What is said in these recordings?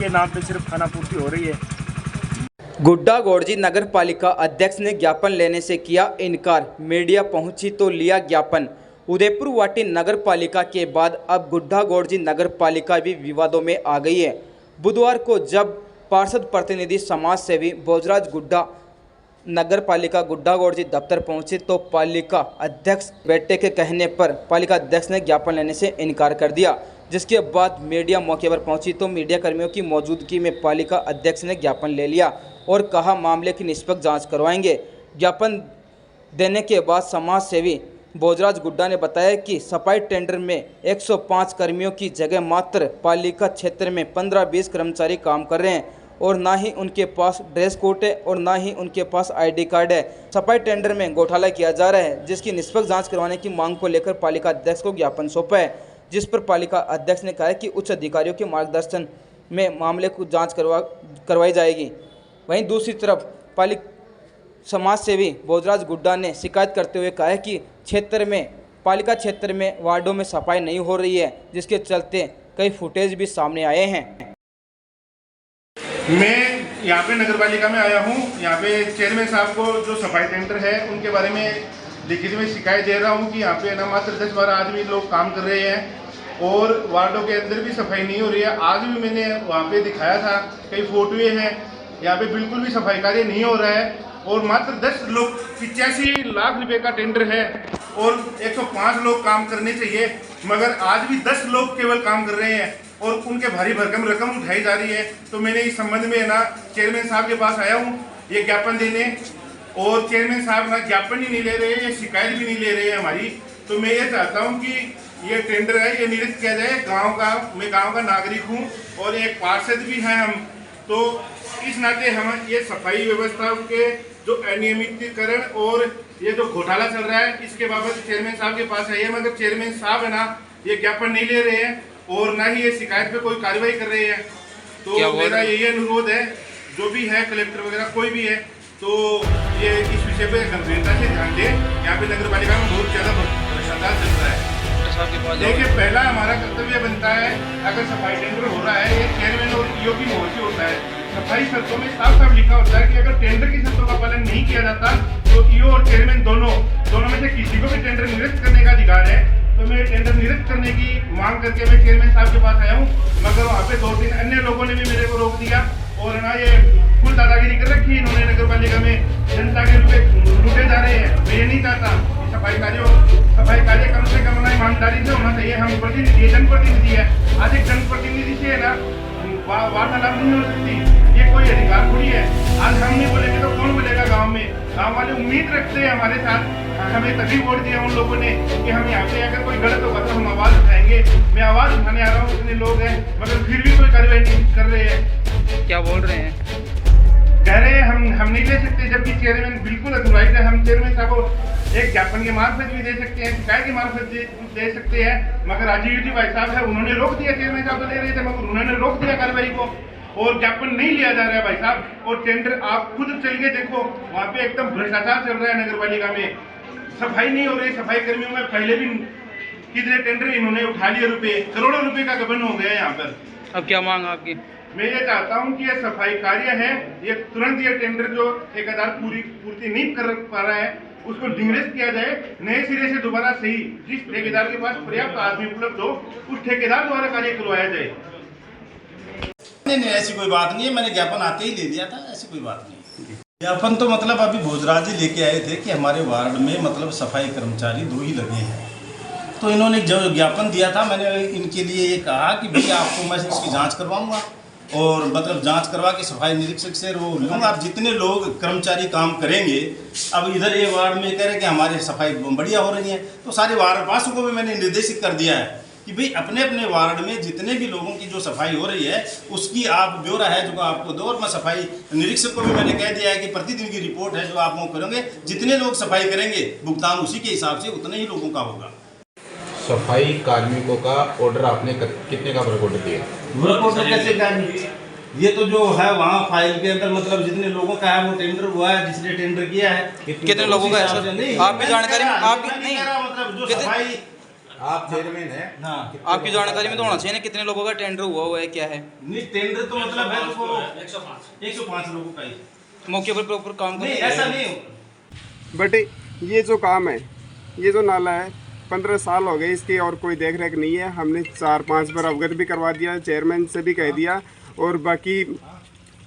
के नाम पे सिर्फ खाना पूर्ति हो रही है। गुड्डा गोड़जी नगर पालिका अध्यक्ष ने ज्ञापन लेने से किया इनकार। मीडिया पहुंची तो लिया ज्ञापन। उदयपुर वाटी नगर पालिका के बाद अब गुड्डा गोड़जी नगर पालिका भी विवादों में आ गई है। बुधवार को जब पार्षद प्रतिनिधि समाज सेवी भोजराज गुड्डा नगर पालिका गुड्डा गोड़जी दफ्तर पहुंचे तो पालिका अध्यक्ष बेटे के कहने पर पालिका अध्यक्ष ने ज्ञापन लेने से इनकार कर दिया, जिसके बाद मीडिया मौके पर पहुंची तो मीडिया कर्मियों की मौजूदगी में पालिका अध्यक्ष ने ज्ञापन ले लिया और कहा मामले की निष्पक्ष जांच करवाएंगे। ज्ञापन देने के बाद समाज सेवी भोजराज गुड्डा ने बताया कि सफाई टेंडर में 105 कर्मियों की जगह मात्र पालिका क्षेत्र में 15-20 कर्मचारी काम कर रहे हैं और ना ही उनके पास ड्रेस कोड है और ना ही उनके पास आईडी कार्ड है। सफाई टेंडर में घोटाला किया जा रहा है, जिसकी निष्पक्ष जांच करवाने की मांग को लेकर पालिका अध्यक्ष को ज्ञापन सौंपा है, जिस पर पालिका अध्यक्ष ने कहा है कि उच्च अधिकारियों के मार्गदर्शन में मामले को जांच करवाई जाएगी। वहीं दूसरी तरफ समाज सेवी भोजराज गुड्डा ने शिकायत करते हुए कहा है कि पालिका क्षेत्र में वार्डों में सफाई नहीं हो रही है, जिसके चलते कई फुटेज भी सामने आए हैं। मैं यहाँ पे नगर पालिका में आया हूँ। यहाँ पे चेयरमैन साहब को जो सफाई टेंडर है उनके बारे में लिखित में शिकायत दे रहा हूँ कि यहाँ पे ना मात्र 10-12 आदमी लोग काम कर रहे हैं और वार्डों के अंदर भी सफाई नहीं हो रही है। आज भी मैंने वहाँ पे दिखाया था, कई फोटोए हैं, यहाँ पे बिल्कुल भी सफाई कार्य नहीं हो रहा है और मात्र 10 लोग 85 लाख रुपए का टेंडर है और 105 लोग काम करने चाहिए, मगर आज भी 10 लोग केवल काम कर रहे हैं और उनके भारी भरकम रकम उठाई जा रही है। तो मैंने इस संबंध में ना चेयरमैन साहब के पास आया हूँ ये ज्ञापन देने, और चेयरमैन साहब ना ज्ञापन ही नहीं ले रहे हैं, ये शिकायत भी नहीं ले रहे हैं हमारी। तो मैं ये चाहता हूँ कि ये टेंडर है ये निरस्त किया जाए। मैं गाँव का नागरिक हूँ और एक पार्षद भी हैं हम, तो इस नाते हम ये सफाई व्यवस्था के जो अनियमितीकरण और ये जो घोटाला चल रहा है इसके बाबत चेयरमैन साहब के पास आइए, मगर चेयरमैन साहब है ना ये ज्ञापन नहीं ले रहे हैं और ना ही ये शिकायत पे कोई कार्रवाई कर रहे हैं। तो मेरा यही अनुरोध है, जो भी है कलेक्टर वगैरह कोई भी है तो ये इस विषय पे गंभीरता से ध्यान दें। यहाँ पे नगर पालिका में बहुत ज़्यादा भ्रष्टाचार चल रहा है। देखिए, पहला हमारा कर्तव्य बनता है, अगर सफाई टेंडर हो रहा है ये चेयरमैन और ईओ की मोहर से होता है। सफाई शर्तों में साफ साफ लिखा होता है कि अगर टेंडर की शर्तों का पालन नहीं किया जाता तो ईओ और चेयरमैन दोनों में से किसी को भी टेंडर निरस्त करने का अधिकार है। तो मैं टेंडर निरस्त करने की मांग करके मैं चेयरमैन साहब के पास आया हूँ, मगर वहाँ पे 2-3 अन्य लोगों ने भी मेरे को रोक दिया और ना ये फुल दादागिरी कर रखी है इन्होंने। नगर पालिका में जनता के रुपए लूटे जा रहे हैं। मैं ये नहीं चाहता। सफाई कार्य कम से कम ना ईमानदारी से होना चाहिए। हम प्रतिनिधि जनप्रतिनिधि है, आज एक जनप्रतिनिधि से है ना वार्तालाप नहीं हो सकती, ये कोई अधिकार थोड़ी है। आज हम नहीं बोलेंगे तो कौन बोलेगा गाँव में? गाँव वाले उम्मीद रखते हैं हमारे साथ, हमें तभी वोट दिया उन लोगों ने कि हम यहाँ पे अगर कोई गलत होगा तो हम आवाज़ उठाएंगे। मैं आवाज़ उठाने आ रहा हूँ, इतने लोग हैं मगर फिर भी कोई कार्रवाई नहीं कर रहे हैं। क्या बोल रहे हैं? कह रहे हैं हम नहीं ले सकते, जबकि चेयरमैन बिल्कुल अथोराइज है। हम चेयरमैन साहब को एक ज्ञापन के मार्फत भी दे सकते हैं, शिकायत के मार्फत दे सकते हैं, मगर राजीव जी भाई साहब है उन्होंने रोक दिया। चेयरमैन साहब तो ले रहे थे मगर उन्होंने रोक दिया कार्रवाई को और ज्ञापन नहीं लिया जा रहा है भाई साहब। और टेंडर आप खुद चल के देखो, वहाँ पे एकदम भ्रष्टाचार चल रहा है नगर पालिका में। सफाई नहीं हो रही। सफाई कर्मियों में पहले भी कितने टेंडर इन्होंने उठा लिए, करोड़ों रुपए का गबन हो गया यहाँ पर। अब क्या मांग आपकी? मैं ये चाहता हूँ कि ये सफाई कार्य है ये तुरंत ये टेंडर जो ठेकेदार पूर्ति नहीं कर पा रहा है उसको निरस्त किया जाए, नए सिरे से दोबारा सही जिस ठेकेदार के पास पर्याप्त आदमी उपलब्ध हो उस ठेकेदार द्वारा कार्य करवाया जाए। नहीं, ऐसी कोई बात नहीं है। मैंने ज्ञापन आते ही ले दिया था, ऐसी कोई बात नहीं। ज्ञापन तो मतलब अभी भोजराज जी लेके आए थे कि हमारे वार्ड में मतलब सफाई कर्मचारी 2 ही लगे हैं, तो इन्होंने जो ज्ञापन दिया था मैंने इनके लिए ये कहा कि भैया आपको मैं इसकी जांच करवाऊंगा और मतलब जांच करवा के सफाई निरीक्षक से वो लूँगा। आप जितने लोग कर्मचारी काम करेंगे, अब इधर ये वार्ड में कह रहे कि हमारे सफाई बढ़िया हो रही है, तो सारे वार्डवासियों को भी मैंने निर्देशित कर दिया है कि भाई अपने अपने वार्ड में जितने भी लोगों की जो सफाई हो रही है उसकी आप ब्यौरा है जो आपको दो। और मैं सफाई निरीक्षक को भी मैंने कह दिया है कि प्रतिदिन की रिपोर्ट है जो आप वो करेंगे, जितने लोग सफाई करेंगे भुगतान उसी के हिसाब से उतने ही लोगों का होगा। सफाई कार्मिकों का ऑर्डर आपने कितने का वर्क ऑर्डर दिया? वर्क ऑर्डर कैसे कार्य? ये तो जो है वहाँ फाइल के अंदर मतलब जितने लोगों का है वो टेंडर हुआ है, जिसने टेंडर किया है कितने लोगों का है सर? आप भी जानकारी आप नहीं मतलब जो सफाई आप चेयरमैन है। हाँ। आपकी जानकारी में तो होना चाहिए ना कितने लोगों का टेंडर हुआ है क्या है? नहीं टेंडर तो मतलब है तो 105 लोगों का ही मौके पर प्रॉपर काम नहीं, करते ऐसा हैं। नहीं। बट ये जो काम है, ये जो नाला है 15 साल हो गए इसकी और कोई देख रेख नहीं है। हमने 4-5 बार अवगत भी करवा दिया, चेयरमैन से भी कह दिया और बाकी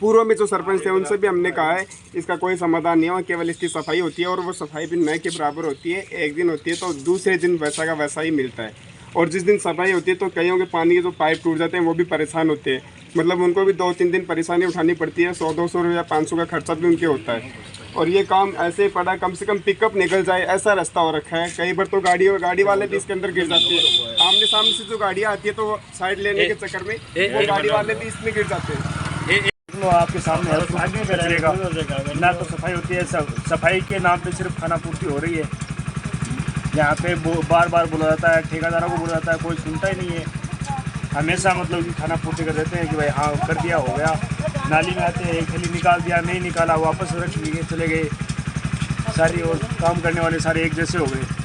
पूर्व में जो सरपंच थे उनसे भी हमने कहा है इसका कोई समाधान नहीं है। केवल इसकी सफाई होती है और वो सफाई भी न के बराबर होती है। एक दिन होती है तो दूसरे दिन वैसा का वैसा ही मिलता है। और जिस दिन सफाई होती है तो कईयों के पानी के जो पाइप टूट जाते हैं वो भी परेशान होते हैं। मतलब उनको भी 2-3 दिन परेशानी उठानी पड़ती है। 100-200 रुपया 500 का खर्चा भी उनके होता है। और ये काम ऐसे पड़ा कम से कम पिकअप निकल जाए ऐसा रास्ता हो रखा है। कई बार तो गाड़ी वाले भी इसके अंदर गिर जाते हैं। आमने सामने से जो गाड़ियाँ आती है तो वो साइड लेने के चक्कर में वो गाड़ी वाले भी इसमें गिर जाते हैं। आपके सामने आदमी करेगा ना तो सफाई होती है। सफाई के नाम पे सिर्फ खाना पूर्ति हो रही है। यहाँ पे बार बार बोला जाता है, ठेकेदारों को बोला जाता है, कोई सुनता ही नहीं है। हमेशा मतलब कि खाना पूर्ति कर देते हैं कि भाई हाँ कर दिया हो गया। नाली में आते हैं, एक थैली निकाल दिया, नहीं निकाला वापस रख लिए चले गए सारी। और काम करने वाले सारे एक जैसे हो गए।